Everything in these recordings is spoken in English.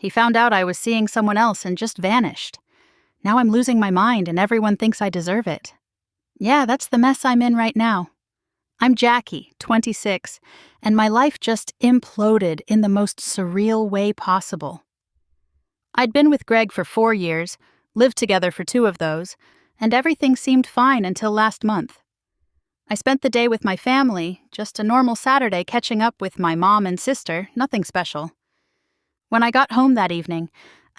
He found out I was seeing someone else and just vanished. Now I'm losing my mind and everyone thinks I deserve it. Yeah, that's the mess I'm in right now. I'm Jackie, 26, and my life just imploded in the most surreal way possible. I'd been with Greg for 4 years, lived together for 2 of those, and everything seemed fine until last month. I spent the day with my family, just a normal Saturday catching up with my mom and sister, nothing special. When I got home that evening,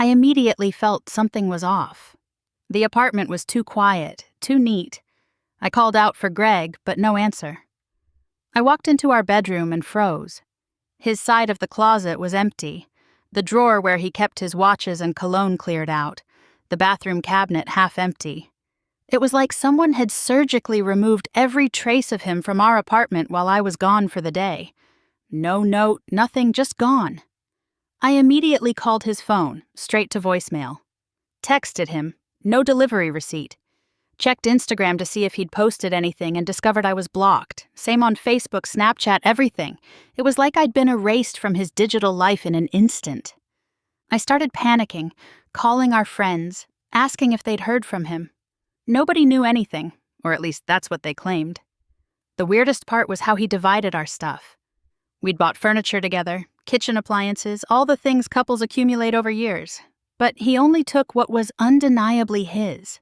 I immediately felt something was off. The apartment was too quiet, too neat. I called out for Greg, but no answer. I walked into our bedroom and froze. His side of the closet was empty, the drawer where he kept his watches and cologne cleared out, the bathroom cabinet half empty. It was like someone had surgically removed every trace of him from our apartment while I was gone for the day. No note, nothing, just gone. I immediately called his phone, straight to voicemail. Texted him, no delivery receipt. Checked Instagram to see if he'd posted anything and discovered I was blocked. Same on Facebook, Snapchat, everything. It was like I'd been erased from his digital life in an instant. I started panicking, calling our friends, asking if they'd heard from him. Nobody knew anything, or at least that's what they claimed. The weirdest part was how he divided our stuff. We'd bought furniture together, kitchen appliances, all the things couples accumulate over years. But he only took what was undeniably his.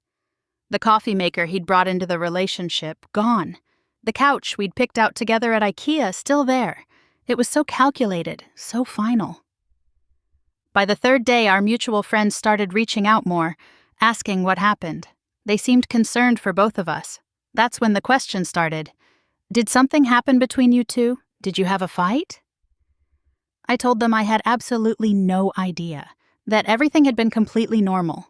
The coffee maker he'd brought into the relationship, gone. The couch we'd picked out together at IKEA, still there. It was so calculated, so final. By the 3rd day, our mutual friends started reaching out more, asking what happened. They seemed concerned for both of us. That's when the question started. Did something happen between you two? Did you have a fight? I told them I had absolutely no idea, that everything had been completely normal.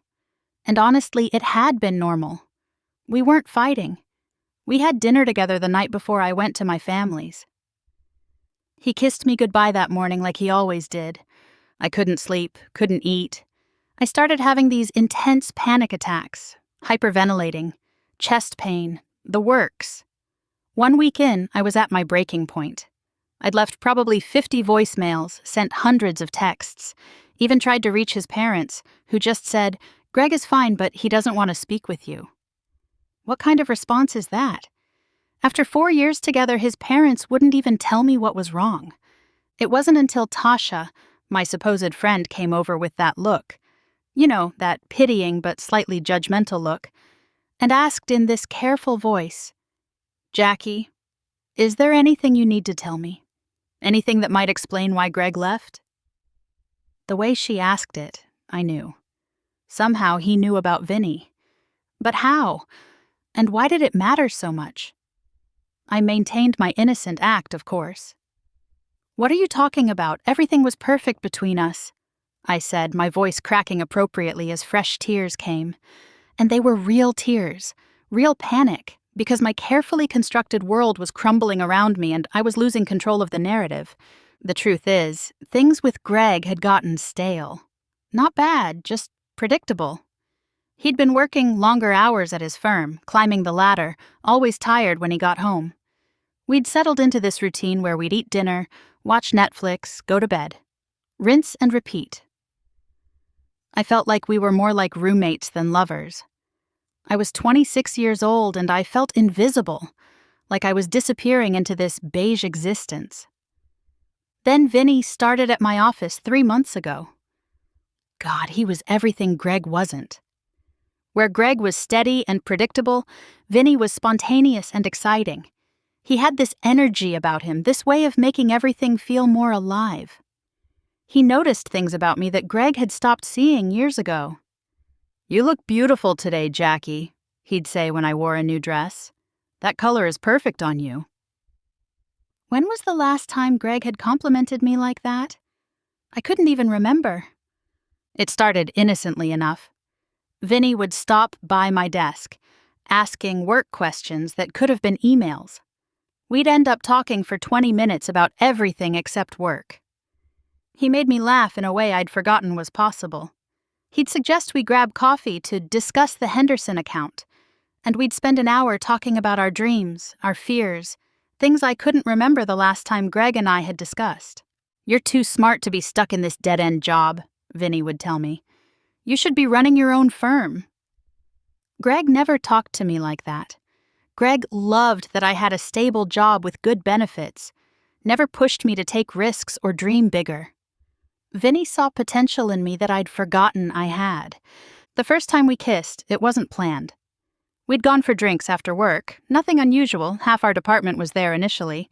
And honestly, it had been normal. We weren't fighting. We had dinner together the night before I went to my family's. He kissed me goodbye that morning like he always did. I couldn't sleep, couldn't eat. I started having these intense panic attacks, hyperventilating, chest pain, the works. 1 week in, I was at my breaking point. I'd left probably 50 voicemails, sent hundreds of texts, even tried to reach his parents, who just said, "Greg is fine, but he doesn't want to speak with you." What kind of response is that? After 4 years together, his parents wouldn't even tell me what was wrong. It wasn't until Tasha, my supposed friend, came over with that look. You know, that pitying but slightly judgmental look, and asked in this careful voice, "Jackie, is there anything you need to tell me? Anything that might explain why Greg left?" The way she asked it, I knew. Somehow he knew about Vinny. But how? And why did it matter so much? I maintained my innocent act, of course. "What are you talking about? Everything was perfect between us," I said, my voice cracking appropriately as fresh tears came. And they were real tears, real panic, because my carefully constructed world was crumbling around me and I was losing control of the narrative. The truth is, things with Greg had gotten stale. Not bad, just predictable. He'd been working longer hours at his firm, climbing the ladder, always tired when he got home. We'd settled into this routine where we'd eat dinner, watch Netflix, go to bed. Rinse and repeat. I felt like we were more like roommates than lovers. I was 26 years old and I felt invisible, like I was disappearing into this beige existence. Then Vinny started at my office 3 months ago. God, he was everything Greg wasn't. Where Greg was steady and predictable, Vinny was spontaneous and exciting. He had this energy about him, this way of making everything feel more alive. He noticed things about me that Greg had stopped seeing years ago. "You look beautiful today, Jackie," he'd say when I wore a new dress. "That color is perfect on you." When was the last time Greg had complimented me like that? I couldn't even remember. It started innocently enough. Vinny would stop by my desk, asking work questions that could have been emails. We'd end up talking for 20 minutes about everything except work. He made me laugh in a way I'd forgotten was possible. He'd suggest we grab coffee to discuss the Henderson account, and we'd spend an hour talking about our dreams, our fears, things I couldn't remember the last time Greg and I had discussed. "You're too smart to be stuck in this dead-end job," Vinny would tell me. You should be running your own firm. Greg never talked to me like that. Greg loved that I had a stable job with good benefits, never pushed me to take risks or dream bigger. Vinny saw potential in me that I'd forgotten I had. The first time we kissed, it wasn't planned. We'd gone for drinks after work, nothing unusual, half our department was there initially.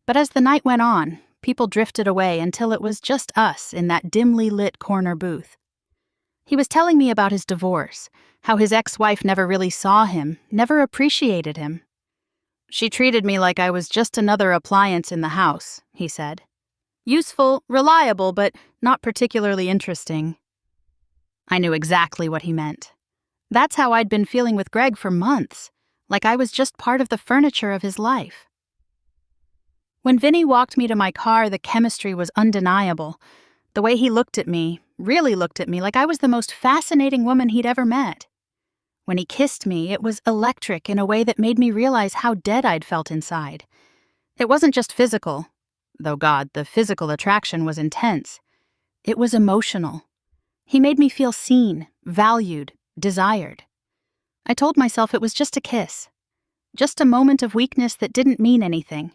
But as the night went on, people drifted away until it was just us in that dimly lit corner booth. He was telling me about his divorce, how his ex-wife never really saw him, never appreciated him. She treated me like I was just another appliance in the house, he said. Useful, reliable, but not particularly interesting. I knew exactly what he meant. That's how I'd been feeling with Greg for months, like I was just part of the furniture of his life. When Vinny walked me to my car, the chemistry was undeniable. The way he looked at me, really looked at me like I was the most fascinating woman he'd ever met. When he kissed me, it was electric in a way that made me realize how dead I'd felt inside. It wasn't just physical, though God, the physical attraction was intense. It was emotional. He made me feel seen, valued, desired. I told myself it was just a kiss, just a moment of weakness that didn't mean anything.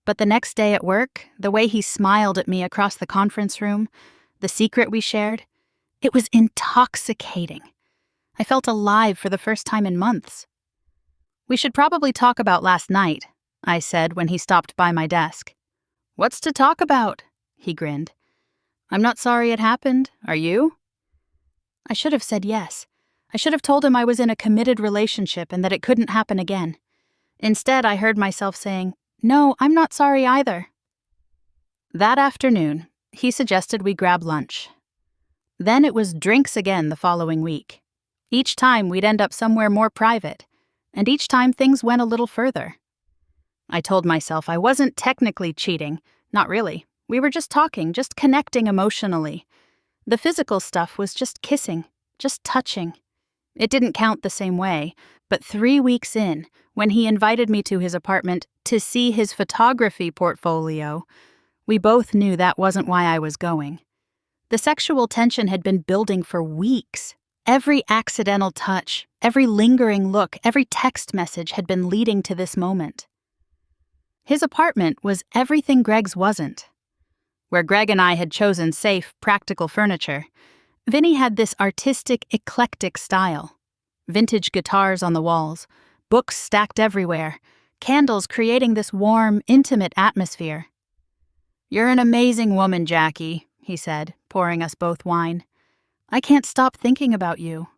But the next day at work, the way he smiled at me across the conference room, the secret we shared, it was intoxicating. I felt alive for the first time in months. We should probably talk about last night, I said when he stopped by my desk. What's to talk about? He grinned. I'm not sorry it happened, are you? I should have said yes. I should have told him I was in a committed relationship and that it couldn't happen again. Instead, I heard myself saying, no, I'm not sorry either. That afternoon, he suggested we grab lunch. Then it was drinks again the following week. Each time we'd end up somewhere more private, and each time things went a little further. I told myself I wasn't technically cheating, not really. We were just talking, just connecting emotionally. The physical stuff was just kissing, just touching. It didn't count the same way, but 3 weeks in, when he invited me to his apartment to see his photography portfolio, we both knew that wasn't why I was going. The sexual tension had been building for weeks. Every accidental touch, every lingering look, every text message had been leading to this moment. His apartment was everything Greg's wasn't. Where Greg and I had chosen safe, practical furniture, Vinny had this artistic, eclectic style. Vintage guitars on the walls, books stacked everywhere, candles creating this warm, intimate atmosphere. You're an amazing woman, Jackie, he said, pouring us both wine. I can't stop thinking about you.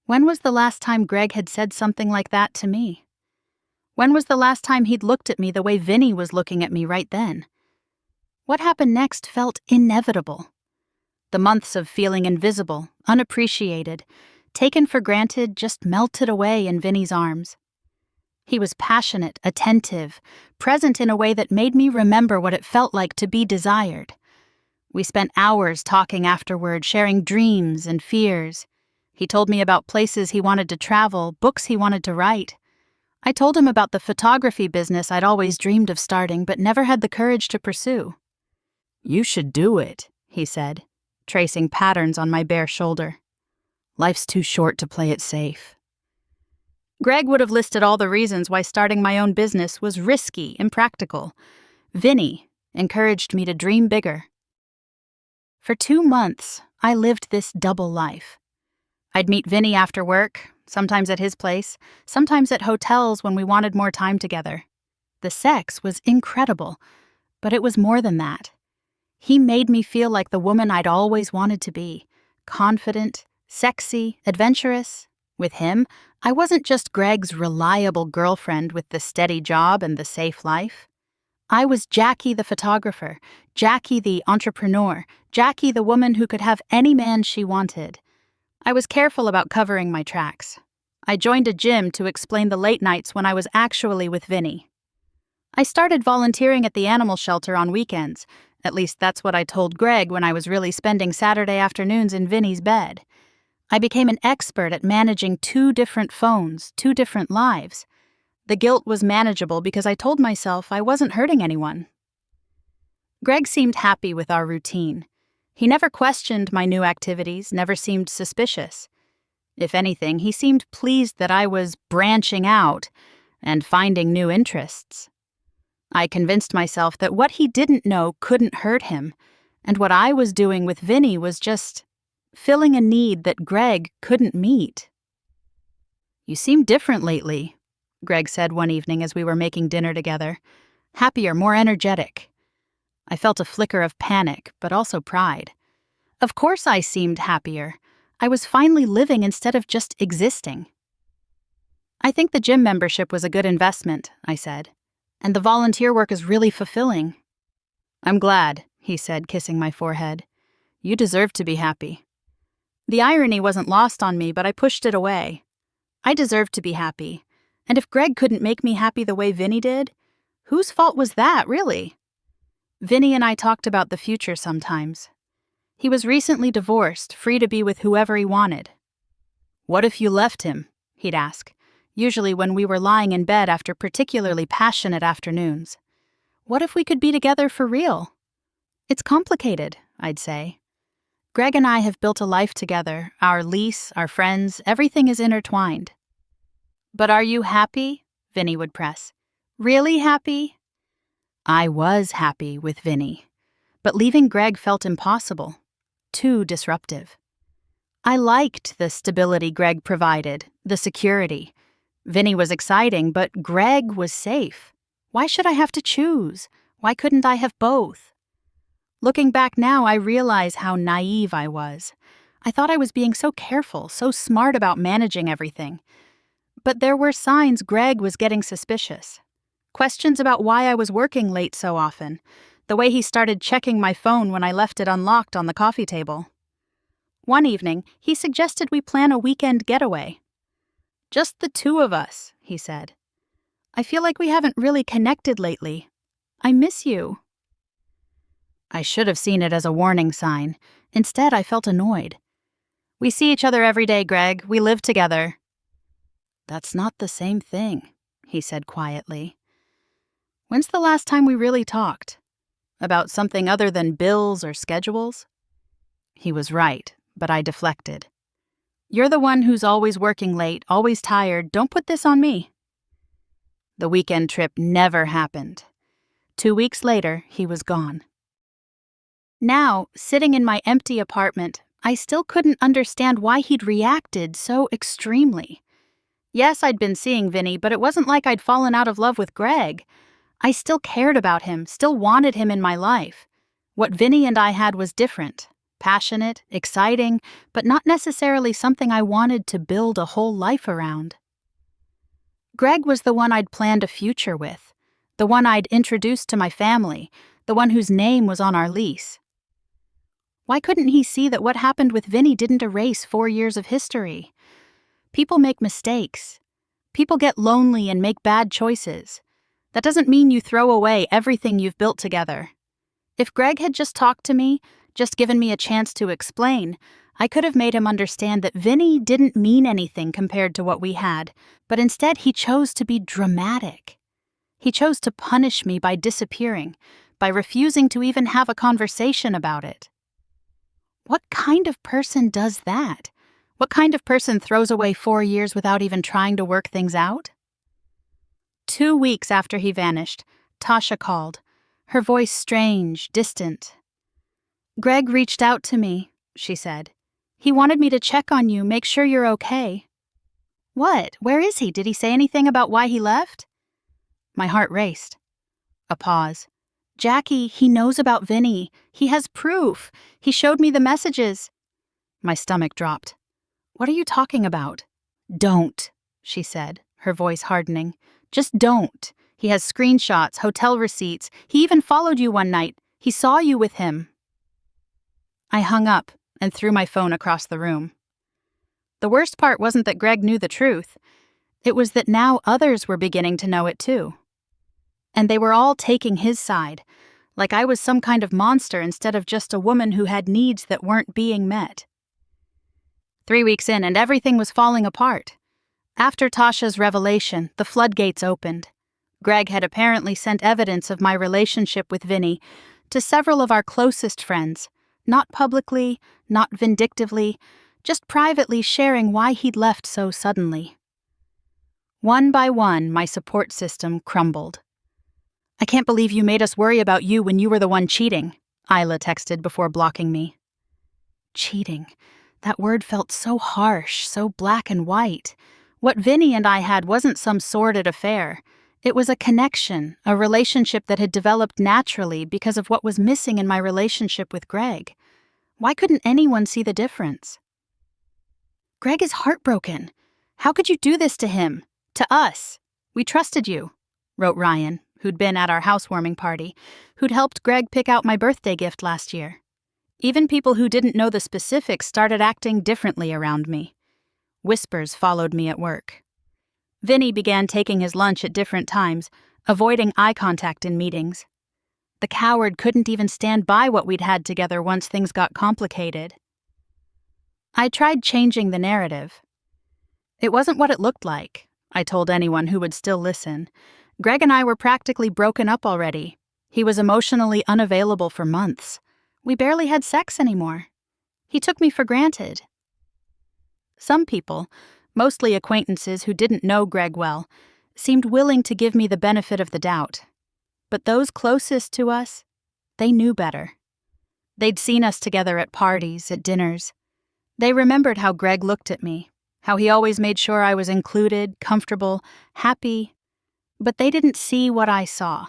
When was the last time Greg had said something like that to me? When was the last time he'd looked at me the way Vinny was looking at me right then? What happened next felt inevitable. The months of feeling invisible, unappreciated, taken for granted just melted away in Vinny's arms. He was passionate, attentive, present in a way that made me remember what it felt like to be desired. We spent hours talking afterward, sharing dreams and fears. He told me about places he wanted to travel, books he wanted to write. I told him about the photography business I'd always dreamed of starting but never had the courage to pursue. You should do it, he said, tracing patterns on my bare shoulder. Life's too short to play it safe. Greg would have listed all the reasons why starting my own business was risky, impractical. Vinny encouraged me to dream bigger. For 2 months, I lived this double life. I'd meet Vinny after work, sometimes at his place, sometimes at hotels when we wanted more time together. The sex was incredible, but it was more than that. He made me feel like the woman I'd always wanted to be, confident, sexy, adventurous. With him, I wasn't just Greg's reliable girlfriend with the steady job and the safe life. I was Jackie the photographer, Jackie the entrepreneur, Jackie the woman who could have any man she wanted. I was careful about covering my tracks. I joined a gym to explain the late nights when I was actually with Vinny. I started volunteering at the animal shelter on weekends. At least that's what I told Greg when I was really spending Saturday afternoons in Vinny's bed. I became an expert at managing 2 different phones, 2 different lives. The guilt was manageable because I told myself I wasn't hurting anyone. Greg seemed happy with our routine. He never questioned my new activities, never seemed suspicious. If anything, he seemed pleased that I was branching out and finding new interests. I convinced myself that what he didn't know couldn't hurt him, and what I was doing with Vinny was just filling a need that Greg couldn't meet. "You seem different lately," Greg said one evening as we were making dinner together. "Happier, more energetic." I felt a flicker of panic, but also pride. Of course I seemed happier. I was finally living instead of just existing. "I think the gym membership was a good investment," I said. "And the volunteer work is really fulfilling." "I'm glad," he said, kissing my forehead. "You deserve to be happy." The irony wasn't lost on me, but I pushed it away. I deserved to be happy. And if Greg couldn't make me happy the way Vinny did, whose fault was that, really? Vinny and I talked about the future sometimes. He was recently divorced, free to be with whoever he wanted. "What if you left him?" he'd ask, usually when we were lying in bed after particularly passionate afternoons. "What if we could be together for real?" "It's complicated," I'd say. Greg and I have built a life together, our lease, our friends, everything is intertwined. "But are you happy?" Vinny would press. "Really happy?" I was happy with Vinny, but leaving Greg felt impossible, too disruptive. I liked the stability Greg provided, the security. Vinny was exciting, but Greg was safe. Why should I have to choose? Why couldn't I have both? Looking back now, I realize how naive I was. I thought I was being so careful, so smart about managing everything. But there were signs Greg was getting suspicious. Questions about why I was working late so often, the way he started checking my phone when I left it unlocked on the coffee table. One evening, he suggested we plan a weekend getaway. "Just the two of us," he said. "I feel like we haven't really connected lately. I miss you." I should have seen it as a warning sign. Instead, I felt annoyed. "We see each other every day, Greg. We live together." "That's not the same thing," he said quietly. "When's the last time we really talked? About something other than bills or schedules?" He was right, but I deflected. "You're the one who's always working late, always tired. Don't put this on me." The weekend trip never happened. 2 weeks later, he was gone. Now, sitting in my empty apartment, I still couldn't understand why he'd reacted so extremely. Yes, I'd been seeing Vinny, but it wasn't like I'd fallen out of love with Greg. I still cared about him, still wanted him in my life. What Vinny and I had was different, passionate, exciting, but not necessarily something I wanted to build a whole life around. Greg was the one I'd planned a future with, the one I'd introduced to my family, the one whose name was on our lease. Why couldn't he see that what happened with Vinny didn't erase 4 years of history? People make mistakes. People get lonely and make bad choices. That doesn't mean you throw away everything you've built together. If Greg had just talked to me, just given me a chance to explain, I could have made him understand that Vinny didn't mean anything compared to what we had, but instead he chose to be dramatic. He chose to punish me by disappearing, by refusing to even have a conversation about it. What kind of person does that? What kind of person throws away 4 years without even trying to work things out? 2 weeks after he vanished, Tasha called, her voice strange, distant. "Greg reached out to me," she said. "He wanted me to check on you, make sure you're okay." "What? Where is he? Did he say anything about why he left?" My heart raced. A pause. "Jackie, he knows about Vinny. He has proof. He showed me the messages." My stomach dropped. "What are you talking about?" "Don't," she said, her voice hardening. "Just don't. He has screenshots, hotel receipts. He even followed you one night. He saw you with him." I hung up and threw my phone across the room. The worst part wasn't that Greg knew the truth. It was that now others were beginning to know it too. And they were all taking his side, like I was some kind of monster instead of just a woman who had needs that weren't being met. 3 weeks in, and everything was falling apart. After Tasha's revelation, the floodgates opened. Greg had apparently sent evidence of my relationship with Vinny to several of our closest friends, Not publicly, not vindictively, just privately sharing why he'd left so suddenly. One by one, my support system crumbled. "I can't believe you made us worry about you when you were the one cheating," Isla texted before blocking me. Cheating. That word felt so harsh, so black and white. What Vinny and I had wasn't some sordid affair. It was a connection, a relationship that had developed naturally because of what was missing in my relationship with Greg. Why couldn't anyone see the difference? "Greg is heartbroken. How could you do this to him? To us? We trusted you," wrote Ryan, who'd been at our housewarming party, who'd helped Greg pick out my birthday gift last year. Even people who didn't know the specifics started acting differently around me. Whispers followed me at work. Vinny began taking his lunch at different times, avoiding eye contact in meetings. The coward couldn't even stand by what we'd had together once things got complicated. I tried changing the narrative. It wasn't what it looked like, I told anyone who would still listen. Greg and I were practically broken up already. He was emotionally unavailable for months. We barely had sex anymore. He took me for granted. Some people, mostly acquaintances who didn't know Greg well, seemed willing to give me the benefit of the doubt. But those closest to us, they knew better. They'd seen us together at parties, at dinners. They remembered how Greg looked at me, how he always made sure I was included, comfortable, happy. But they didn't see what I saw.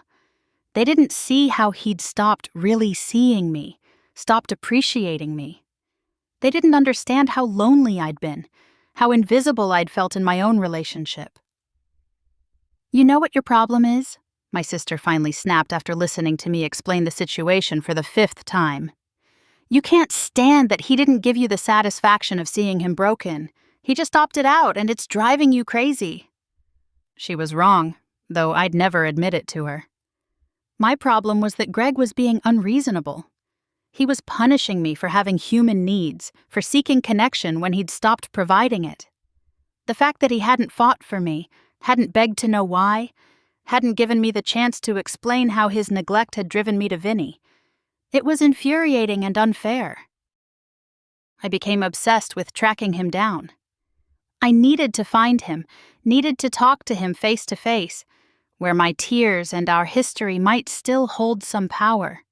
They didn't see how he'd stopped really seeing me, stopped appreciating me. They didn't understand how lonely I'd been, how invisible I'd felt in my own relationship. "You know what your problem is?" my sister finally snapped after listening to me explain the situation for the 5th time. "You can't stand that he didn't give you the satisfaction of seeing him broken. He just opted out, and it's driving you crazy." She was wrong, though I'd never admit it to her. My problem was that Greg was being unreasonable. He was punishing me for having human needs, for seeking connection when he'd stopped providing it. The fact that he hadn't fought for me, hadn't begged to know why, hadn't given me the chance to explain how his neglect had driven me to Vinny. It was infuriating and unfair. I became obsessed with tracking him down. I needed to find him, needed to talk to him face to face, where my tears and our history might still hold some power.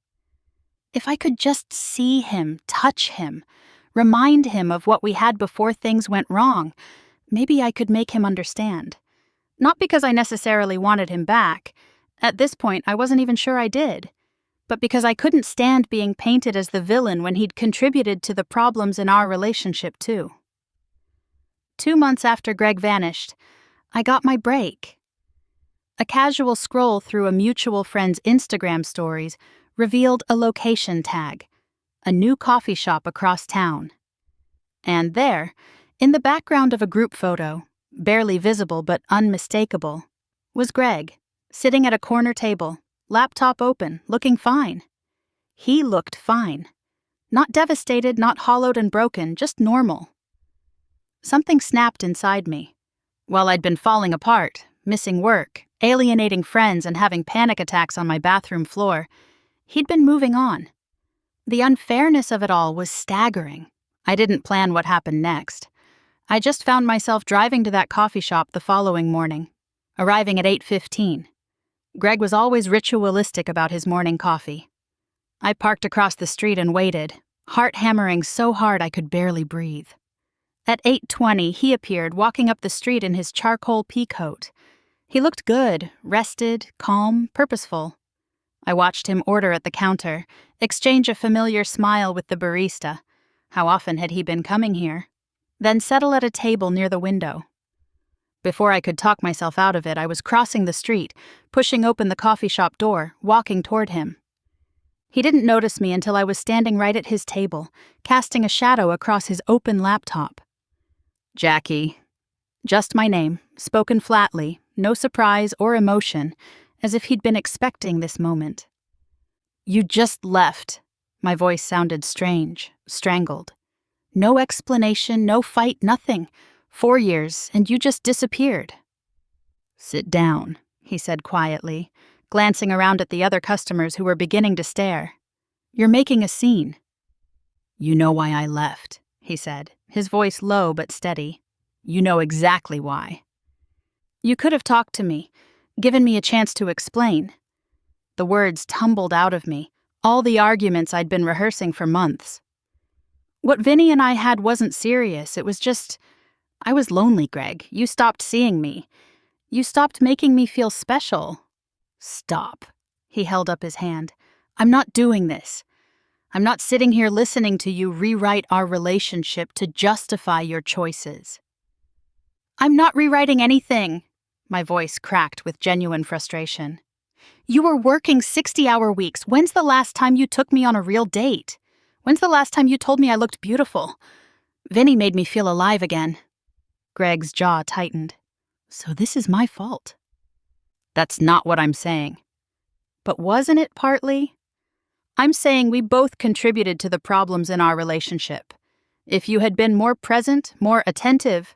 If I could just see him, touch him, remind him of what we had before things went wrong, maybe I could make him understand. Not because I necessarily wanted him back. At this point, I wasn't even sure I did. But because I couldn't stand being painted as the villain when he'd contributed to the problems in our relationship, too. 2 months after Greg vanished, I got my break. A casual scroll through a mutual friend's Instagram stories revealed a location tag, a new coffee shop across town. And there, in the background of a group photo, barely visible but unmistakable, was Greg, sitting at a corner table, laptop open, looking fine. He looked fine. Not devastated, not hollowed and broken, just normal. Something snapped inside me. While I'd been falling apart, missing work, alienating friends and having panic attacks on my bathroom floor, he'd been moving on. The unfairness of it all was staggering. I didn't plan what happened next. I just found myself driving to that coffee shop the following morning, arriving at 8:15. Greg was always ritualistic about his morning coffee. I parked across the street and waited, heart hammering so hard I could barely breathe. At 8:20, he appeared walking up the street in his charcoal pea coat. He looked good, rested, calm, purposeful. I watched him order at the counter, exchange a familiar smile with the barista. How often had he been coming here? Then settle at a table near the window. Before I could talk myself out of it, I was crossing the street, pushing open the coffee shop door, walking toward him. He didn't notice me until I was standing right at his table, casting a shadow across his open laptop. "Jackie." Just my name, spoken flatly, no surprise or emotion, as if he'd been expecting this moment. "You just left." My voice sounded strange, strangled. "No explanation, no fight, nothing. 4 years, and you just disappeared." "Sit down," he said quietly, glancing around at the other customers who were beginning to stare. "You're making a scene." You know why I left, he said, his voice low but steady. You know exactly why. You could have talked to me, given me a chance to explain. The words tumbled out of me, all the arguments I'd been rehearsing for months. What Vinny and I had wasn't serious, it was just, I was lonely, Greg. You stopped seeing me. You stopped making me feel special. Stop. He held up his hand. I'm not doing this. I'm not sitting here listening to you rewrite our relationship to justify your choices. I'm not rewriting anything. My voice cracked with genuine frustration. You were working 60-hour weeks. When's the last time you took me on a real date? When's the last time you told me I looked beautiful? Vinny made me feel alive again. Greg's jaw tightened. So this is my fault. That's not what I'm saying. But wasn't it partly? I'm saying we both contributed to the problems in our relationship. If you had been more present, more attentive,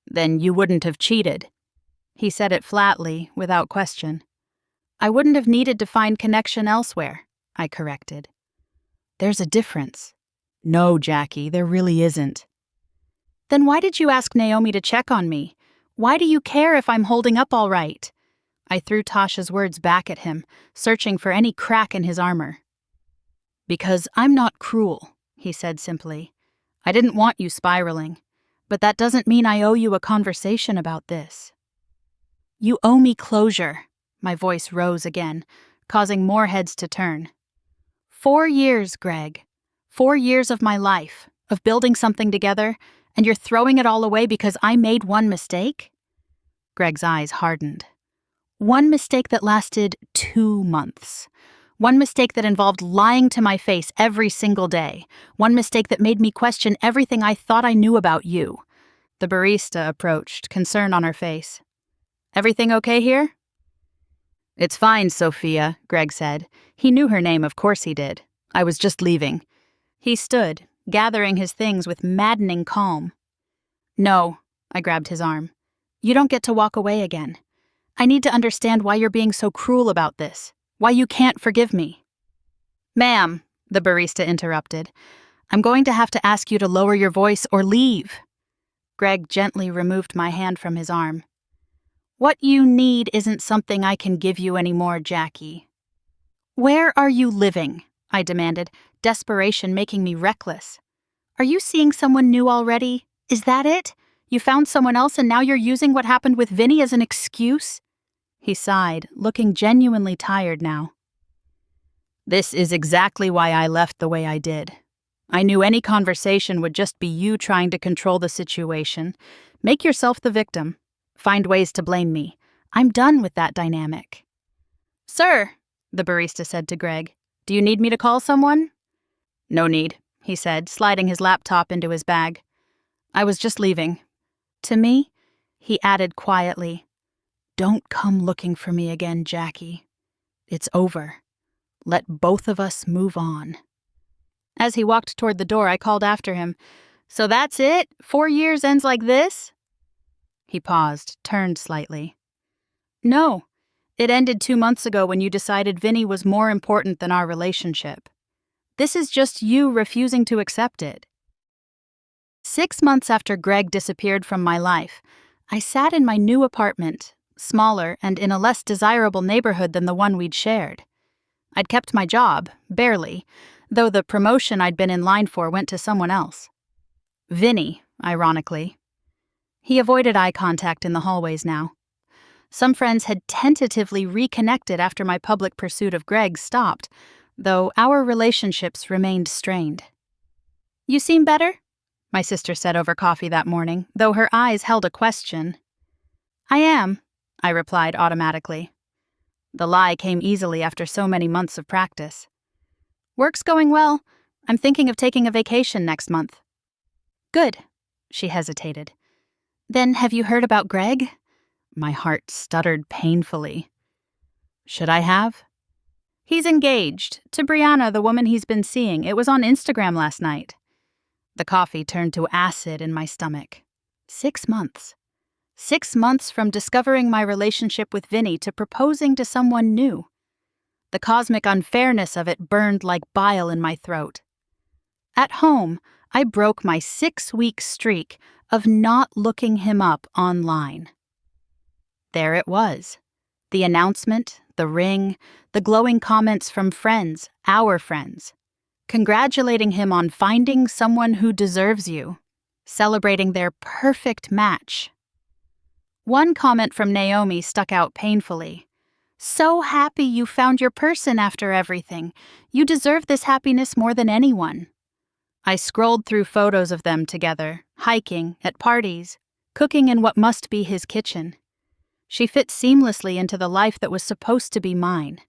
then you wouldn't have cheated. He said it flatly, without question. I wouldn't have needed to find connection elsewhere, I corrected. There's a difference. No, Jackie, there really isn't. Then why did you ask Naomi to check on me? Why do you care if I'm holding up all right? I threw Tasha's words back at him, searching for any crack in his armor. Because I'm not cruel, he said simply. I didn't want you spiraling, but that doesn't mean I owe you a conversation about this. You owe me closure. My voice rose again, causing more heads to turn. 4 years, Greg. 4 years of my life, of building something together, and you're throwing it all away because I made one mistake? Greg's eyes hardened. One mistake that lasted 2 months. One mistake that involved lying to my face every single day. One mistake that made me question everything I thought I knew about you. The barista approached, concern on her face. Everything okay here? It's fine, Sophia, Greg said. He knew her name, of course he did. I was just leaving. He stood, gathering his things with maddening calm. No, I grabbed his arm. You don't get to walk away again. I need to understand why you're being so cruel about this, why you can't forgive me. Ma'am, the barista interrupted, I'm going to have to ask you to lower your voice or leave. Greg gently removed my hand from his arm. What you need isn't something I can give you anymore, Jackie. Where are you living? I demanded, desperation making me reckless. Are you seeing someone new already? Is that it? You found someone else and now you're using what happened with Vinny as an excuse? He sighed, looking genuinely tired now. This is exactly why I left the way I did. I knew any conversation would just be you trying to control the situation. Make yourself the victim. Find ways to blame me. I'm done with that dynamic. Sir, the barista said to Greg, do you need me to call someone? No need, he said, sliding his laptop into his bag. I was just leaving. To me, he added quietly, don't come looking for me again, Jackie. It's over. Let both of us move on. As he walked toward the door, I called after him. So that's it? 4 years ends like this? He paused, turned slightly. No, it ended 2 months ago when you decided Vinny was more important than our relationship. This is just you refusing to accept it. 6 months after Greg disappeared from my life, I sat in my new apartment, smaller and in a less desirable neighborhood than the one we'd shared. I'd kept my job, barely, though the promotion I'd been in line for went to someone else. Vinny, ironically. He avoided eye contact in the hallways now. Some friends had tentatively reconnected after my public pursuit of Greg stopped, though our relationships remained strained. You seem better? My sister said over coffee that morning, though her eyes held a question. I am, I replied automatically. The lie came easily after so many months of practice. Work's going well. I'm thinking of taking a vacation next month. Good, she hesitated. Then have you heard about Greg? My heart stuttered painfully. Should I have? He's engaged to Brianna, the woman he's been seeing. It was on Instagram last night. The coffee turned to acid in my stomach. 6 months. 6 months from discovering my relationship with Vinny to proposing to someone new. The cosmic unfairness of it burned like bile in my throat. At home, I broke my 6-week streak of not looking him up online. There it was. The announcement, the ring, the glowing comments from friends, our friends, congratulating him on finding someone who deserves you, celebrating their perfect match. One comment from Naomi stuck out painfully. "So happy you found your person after everything. You deserve this happiness more than anyone." I scrolled through photos of them together, hiking, at parties, cooking in what must be his kitchen. She fit seamlessly into the life that was supposed to be mine.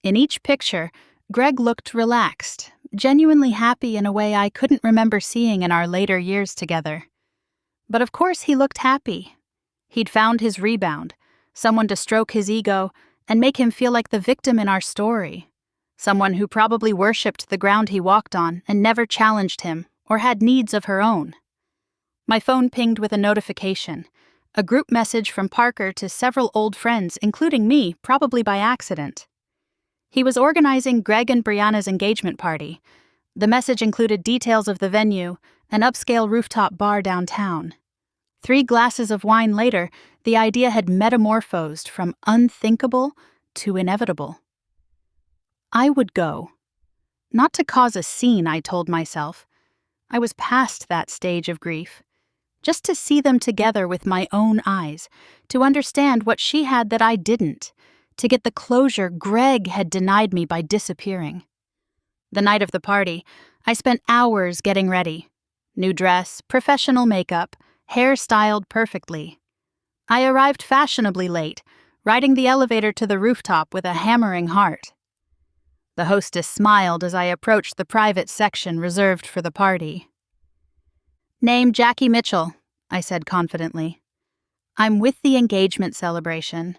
In each picture, Greg looked relaxed, genuinely happy in a way I couldn't remember seeing in our later years together. But of course he looked happy. He'd found his rebound, someone to stroke his ego and make him feel like the victim in our story. Someone who probably worshipped the ground he walked on and never challenged him or had needs of her own. My phone pinged with a notification, a group message from Parker to several old friends, including me, probably by accident. He was organizing Greg and Brianna's engagement party. The message included details of the venue, an upscale rooftop bar downtown. 3 glasses of wine later, the idea had metamorphosed from unthinkable to inevitable. I would go. Not to cause a scene, I told myself. I was past that stage of grief. Just to see them together with my own eyes, to understand what she had that I didn't, to get the closure Greg had denied me by disappearing. The night of the party, I spent hours getting ready. New dress, professional makeup, hair styled perfectly. I arrived fashionably late, riding the elevator to the rooftop with a hammering heart. The hostess smiled as I approached the private section reserved for the party. "Name Jackie Mitchell," I said confidently. "I'm with the engagement celebration."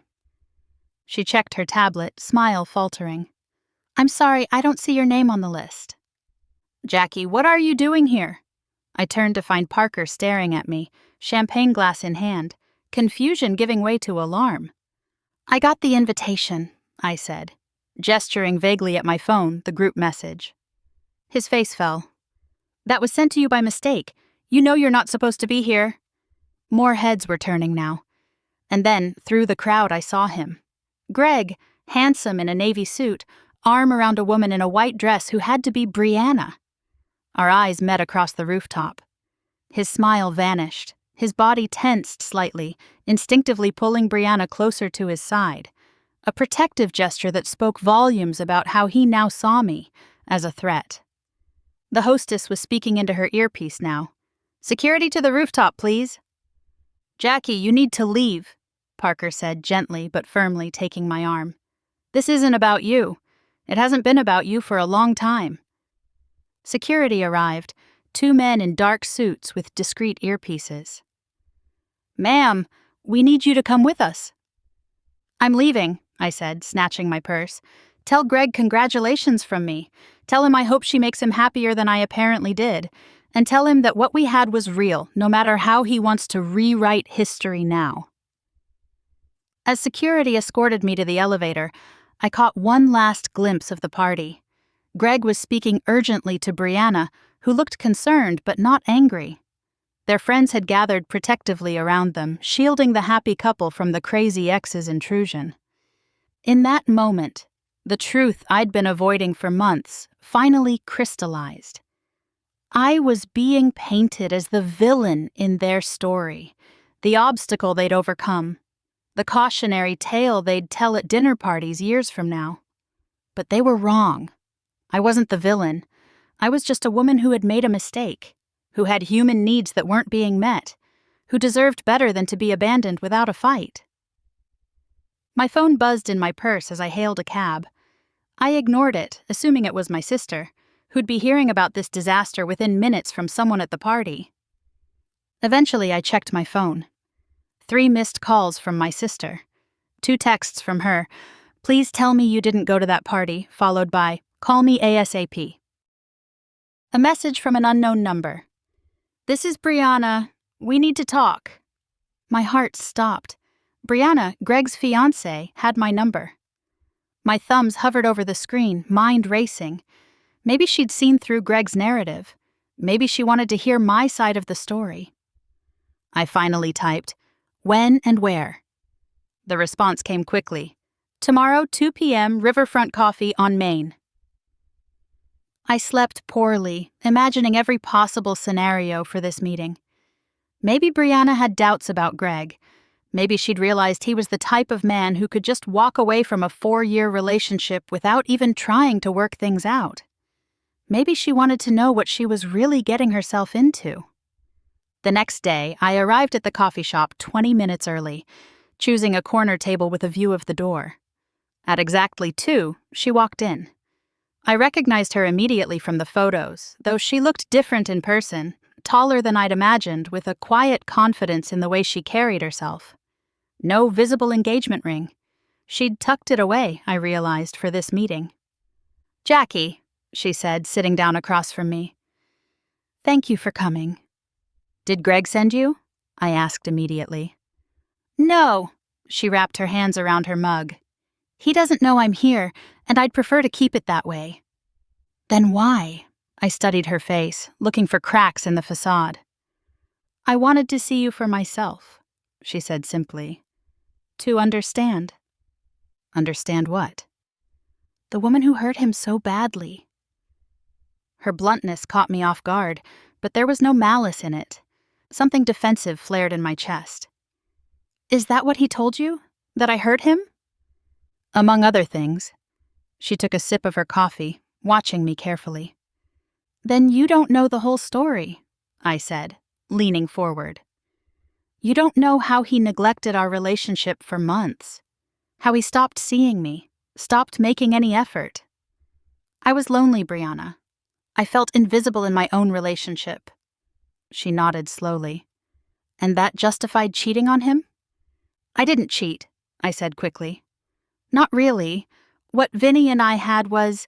She checked her tablet, smile faltering. "I'm sorry, I don't see your name on the list." "Jackie, what are you doing here?" I turned to find Parker staring at me, champagne glass in hand, confusion giving way to alarm. "I got the invitation," I said, gesturing vaguely at my phone, the group message. His face fell. "That was sent to you by mistake. You know you're not supposed to be here." More heads were turning now. And then, through the crowd, I saw him. Greg, handsome in a navy suit, arm around a woman in a white dress who had to be Brianna. Our eyes met across the rooftop. His smile vanished, his body tensed slightly, instinctively pulling Brianna closer to his side. A protective gesture that spoke volumes about how he now saw me, as a threat. The hostess was speaking into her earpiece now. "Security to the rooftop, please." "Jackie, you need to leave," Parker said gently but firmly, taking my arm. "This isn't about you. It hasn't been about you for a long time." Security arrived, 2 men in dark suits with discreet earpieces. "Ma'am, we need you to come with us." "I'm leaving," I said, snatching my purse. "Tell Greg congratulations from me. Tell him I hope she makes him happier than I apparently did. And tell him that what we had was real, no matter how he wants to rewrite history now." As security escorted me to the elevator, I caught one last glimpse of the party. Greg was speaking urgently to Brianna, who looked concerned but not angry. Their friends had gathered protectively around them, shielding the happy couple from the crazy ex's intrusion. In that moment, the truth I'd been avoiding for months finally crystallized. I was being painted as the villain in their story, the obstacle they'd overcome, the cautionary tale they'd tell at dinner parties years from now. But they were wrong. I wasn't the villain. I was just a woman who had made a mistake, who had human needs that weren't being met, who deserved better than to be abandoned without a fight. My phone buzzed in my purse as I hailed a cab. I ignored it, assuming it was my sister, who'd be hearing about this disaster within minutes from someone at the party. Eventually, I checked my phone. 3 missed calls from my sister. 2 texts from her. "Please tell me you didn't go to that party," followed by, "Call me ASAP." A message from an unknown number. "This is Brianna. We need to talk." My heart stopped. Brianna, Greg's fiancée, had my number. My thumbs hovered over the screen, mind racing. Maybe she'd seen through Greg's narrative. Maybe she wanted to hear my side of the story. I finally typed, "When and where?" The response came quickly. "Tomorrow, 2 p.m., Riverfront Coffee on Main." I slept poorly, imagining every possible scenario for this meeting. Maybe Brianna had doubts about Greg. Maybe she'd realized he was the type of man who could just walk away from a 4-year relationship without even trying to work things out. Maybe she wanted to know what she was really getting herself into. The next day, I arrived at the coffee shop 20 minutes early, choosing a corner table with a view of the door. At exactly 2, she walked in. I recognized her immediately from the photos, though she looked different in person, taller than I'd imagined, with a quiet confidence in the way she carried herself. No visible engagement ring. She'd tucked it away, I realized, for this meeting. "Jackie," she said, sitting down across from me. "Thank you for coming." "Did Greg send you?" I asked immediately. "No," she wrapped her hands around her mug. "He doesn't know I'm here, and I'd prefer to keep it that way." "Then why?" I studied her face, looking for cracks in the facade. "I wanted to see you for myself," she said simply. "To understand." Understand what? The woman who hurt him so badly. Her bluntness caught me off guard, but there was no malice in it. Something defensive flared in my chest. "Is that what he told you? That I hurt him?" "Among other things." She took a sip of her coffee, watching me carefully. "Then you don't know the whole story," I said, leaning forward. "You don't know how he neglected our relationship for months. How he stopped seeing me, stopped making any effort. I was lonely, Brianna. I felt invisible in my own relationship." She nodded slowly. "And that justified cheating on him?" "I didn't cheat," I said quickly. "Not really. What Vinny and I had was...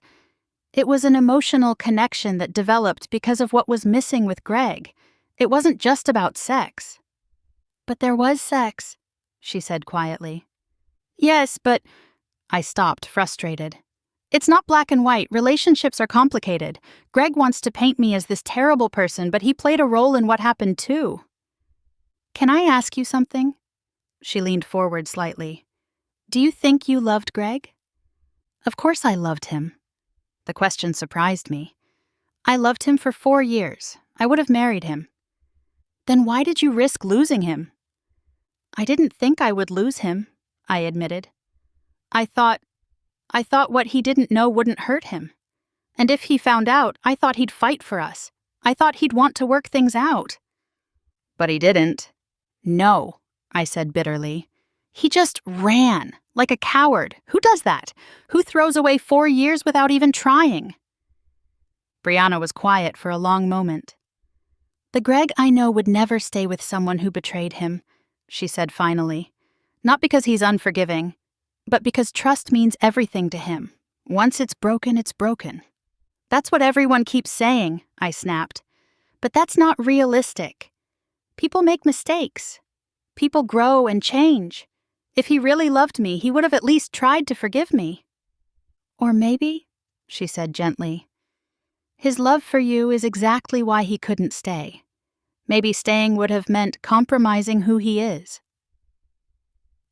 It was an emotional connection that developed because of what was missing with Greg. It wasn't just about sex." "But there was sex," she said quietly. "Yes, but..." I stopped, frustrated. "It's not black and white. Relationships are complicated. Greg wants to paint me as this terrible person, but he played a role in what happened too." "Can I ask you something?" She leaned forward slightly. "Do you think you loved Greg?" Of course I loved him. The question surprised me. I loved him for 4 years. I would have married him. "Then why did you risk losing him?" "I didn't think I would lose him," I admitted. I thought what he didn't know wouldn't hurt him. And if he found out, I thought he'd fight for us. I thought he'd want to work things out." "But he didn't." "No," I said bitterly. "He just ran, like a coward. Who does that? Who throws away 4 years without even trying?" Brianna was quiet for a long moment. "The Greg I know would never stay with someone who betrayed him," she said finally. "Not because he's unforgiving, but because trust means everything to him. Once it's broken, it's broken." "That's what everyone keeps saying," I snapped. "But that's not realistic. People make mistakes. People grow and change. If he really loved me, he would have at least tried to forgive me." "Or maybe," she said gently, "his love for you is exactly why he couldn't stay. Maybe staying would have meant compromising who he is."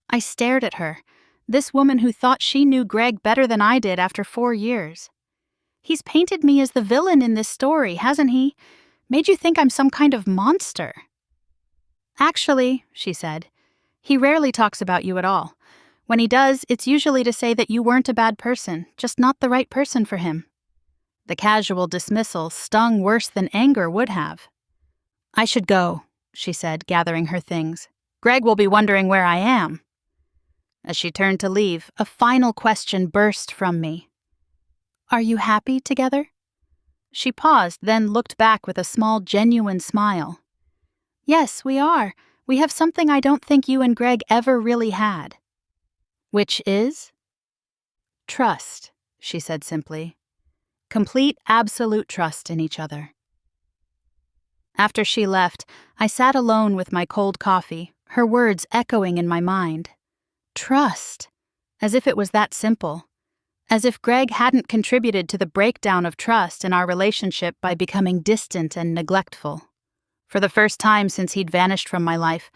I stared at her, this woman who thought she knew Greg better than I did after 4 years. "He's painted me as the villain in this story, hasn't he? Made you think I'm some kind of monster." "Actually," she said, "he rarely talks about you at all. When he does, it's usually to say that you weren't a bad person, just not the right person for him." The casual dismissal stung worse than anger would have. "I should go," she said, gathering her things. "Greg will be wondering where I am." As she turned to leave, a final question burst from me. "Are you happy together?" She paused, then looked back with a small, genuine smile. "Yes, we are. We have something I don't think you and Greg ever really had." "Which is?" "Trust," she said simply. "Complete, absolute trust in each other." After she left, I sat alone with my cold coffee, her words echoing in my mind. Trust. As if it was that simple. As if Greg hadn't contributed to the breakdown of trust in our relationship by becoming distant and neglectful. For the first time since he'd vanished from my life,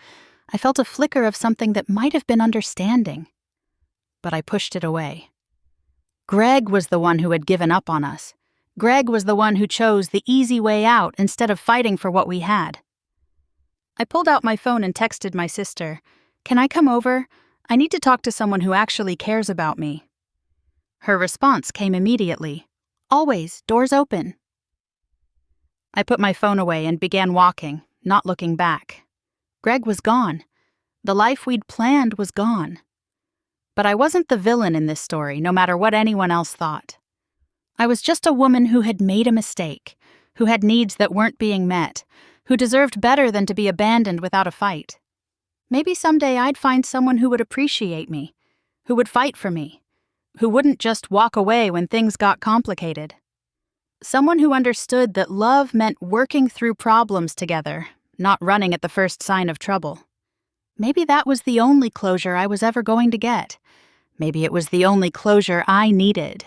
I felt a flicker of something that might have been understanding. But I pushed it away. Greg was the one who had given up on us. Greg was the one who chose the easy way out instead of fighting for what we had. I pulled out my phone and texted my sister, "Can I come over? I need to talk to someone who actually cares about me." Her response came immediately. "Always, doors open." I put my phone away and began walking, not looking back. Greg was gone. The life we'd planned was gone. But I wasn't the villain in this story, no matter what anyone else thought. I was just a woman who had made a mistake, who had needs that weren't being met, who deserved better than to be abandoned without a fight. Maybe someday I'd find someone who would appreciate me, who would fight for me, who wouldn't just walk away when things got complicated. Someone who understood that love meant working through problems together, not running at the first sign of trouble. Maybe that was the only closure I was ever going to get. Maybe it was the only closure I needed.